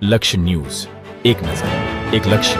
લક્ષ્ય ન્યૂઝ, એક નજર, એક લક્ષ્ય.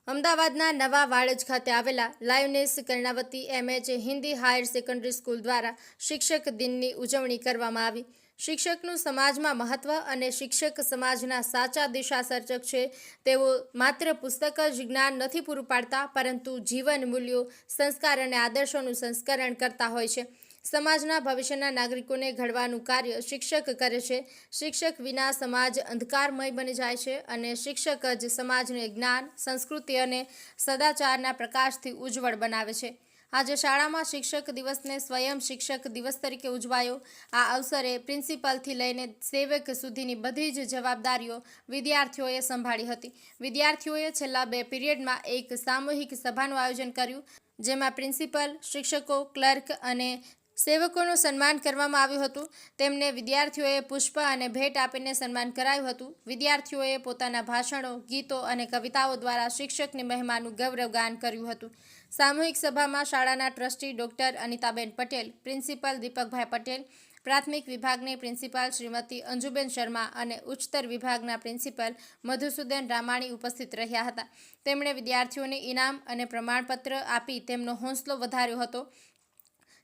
અમદાવાદના નવા વાડજ ખાતે આવેલા Lioness Karnavati MH Hindi higher secondary school દ્વારા શિક્ષક દિનની ઉજવણી કરવામાં આવી. શિક્ષકનું સમાજમાં મહત્વ અને શિક્ષક સમાજના સાચા દિશાસર્જક છે. તેઓ માત્ર પુસ્તક જ જ્ઞાન નથી પૂરું પાડતા, પરંતુ જીવન મૂલ્યો, સંસ્કાર અને આદર્શોનું સંસ્કરણ કરતા હોય છે. સમાજના ભવિષ્યના નાગરિકોને ઘડવાનું કાર્ય શિક્ષક કરે છે. શિક્ષક વિના સમાજ અંધકારમય બની જાય છે અને શિક્ષક જ સમાજને જ્ઞાન, સંસ્કૃતિ અને સદાચારના પ્રકાશથી ઉજ્જવળ બનાવે છે. આજે શાળામાં શિક્ષક દિવસને સ્વયં શિક્ષક દિવસ તરીકે ઉજવાયો. આ અવસરે પ્રિન્સિપલથી લઈને સેવક સુધીની બધી જ જવાબદારીઓ વિદ્યાર્થીઓએ સંભાળી હતી. વિદ્યાર્થીઓએ છેલ્લા 2 પીરિયડમાં એક સામૂહિક સભાનું આયોજન કર્યું, જેમાં પ્રિન્સિપલ, શિક્ષકો, ક્લર્ક અને સેવકોનું સન્માન કરવામાં આવ્યું હતું. તેમને વિદ્યાર્થીઓએ પુષ્પ અને ભેટ આપીને સન્માન કરાયું હતું. વિદ્યાર્થીઓએ પોતાના ભાષણો, ગીતો અને કવિતાઓ દ્વારા શિક્ષકની મહિમાનું ગૌરવગાન કર્યું હતું. સામૂહિક સભામાં શાળાના trustee doctor Anitaben Patel, principal Deepakbhai Patel, પ્રાથમિક વિભાગની પ્રિન્સિપાલ શ્રીમતી અંજુબેન શર્મા અને ઉચ્ચતર વિભાગના પ્રિન્સિપલ મધુસૂદન રામાણી ઉપસ્થિત રહ્યા હતા. તેમણે વિદ્યાર્થીઓને ઇનામ અને પ્રમાણપત્ર આપી તેમનો હોંસલો વધાર્યો હતો.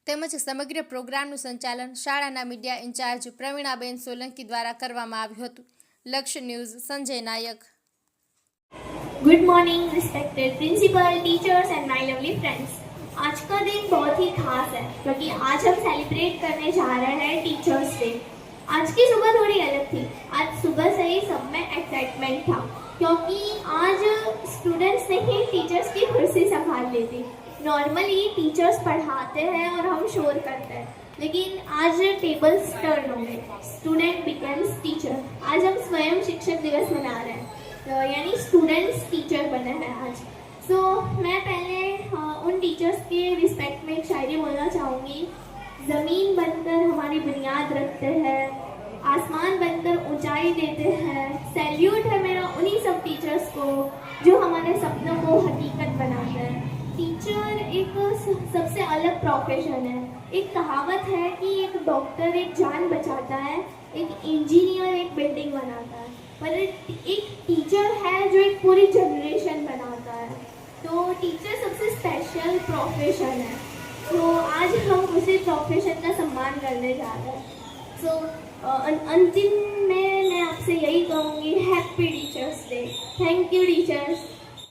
તેમજ સમગ્ર પ્રોગ્રામનું સંચાલન શાળાના મીડિયા ઇન્ચાર્જ પ્રવીણાબેન સોલંકી દ્વારા કરવામાં આવ્યું હતું. Lakshya news, Sanjay Nayak. Good morning respected principal, teachers and my lovely friends. आज का दिन बहुत ही खास है क्योंकि आज हम सेलिब्रेट करने जा रहे हैं टीचर्स डे। आज की सुबह थोड़ी अलग थी। आज सुबह से ही सब में एक्साइटमेंट था क्योंकि आज स्टूडेंट्स ने ही टीचर्स की कुर्सी संभाल ली थी। नॉर्मली टीचर्स पढ़ाते हैं और हम शोर करते हैं, लेकिन आज टेबल्स टर्न हो गए, स्टूडेंट बिकम्स टीचर। आज हम स्वयं शिक्षक दिवस मना रहे हैं, यानी स्टूडेंट्स टीचर बने हैं आज। सो मैं पहले उन टीचर्स के रिस्पेक्ट में एक शायरी बोलना चाहूँगी। ज़मीन बनकर हमारी बुनियाद रखते हैं, आसमान बनकर ऊंचाई देते हैं। सैल्यूट है मेरा उन्हीं सब टीचर्स को जो हमारे सपनों को हकीकत बनाते हैं। टीचर एक सबसे अलग प्रोफेशन है। एक कहावत है कि एक डॉक्टर एक जान बचाता है, एक इंजीनियर एक बिल्डिंग बनाता है, पर एक टीचर है जो एक पूरी जनरेशन बनाता है। तो टीचर सबसे स्पेशल प्रोफेशन है। तो आज हम उसी प्रोफेशन का सम्मान करने जा रहे हैं। सो अंतिम में मैं आपसे यही कहूँगी, happy teachers day. Thank you teachers.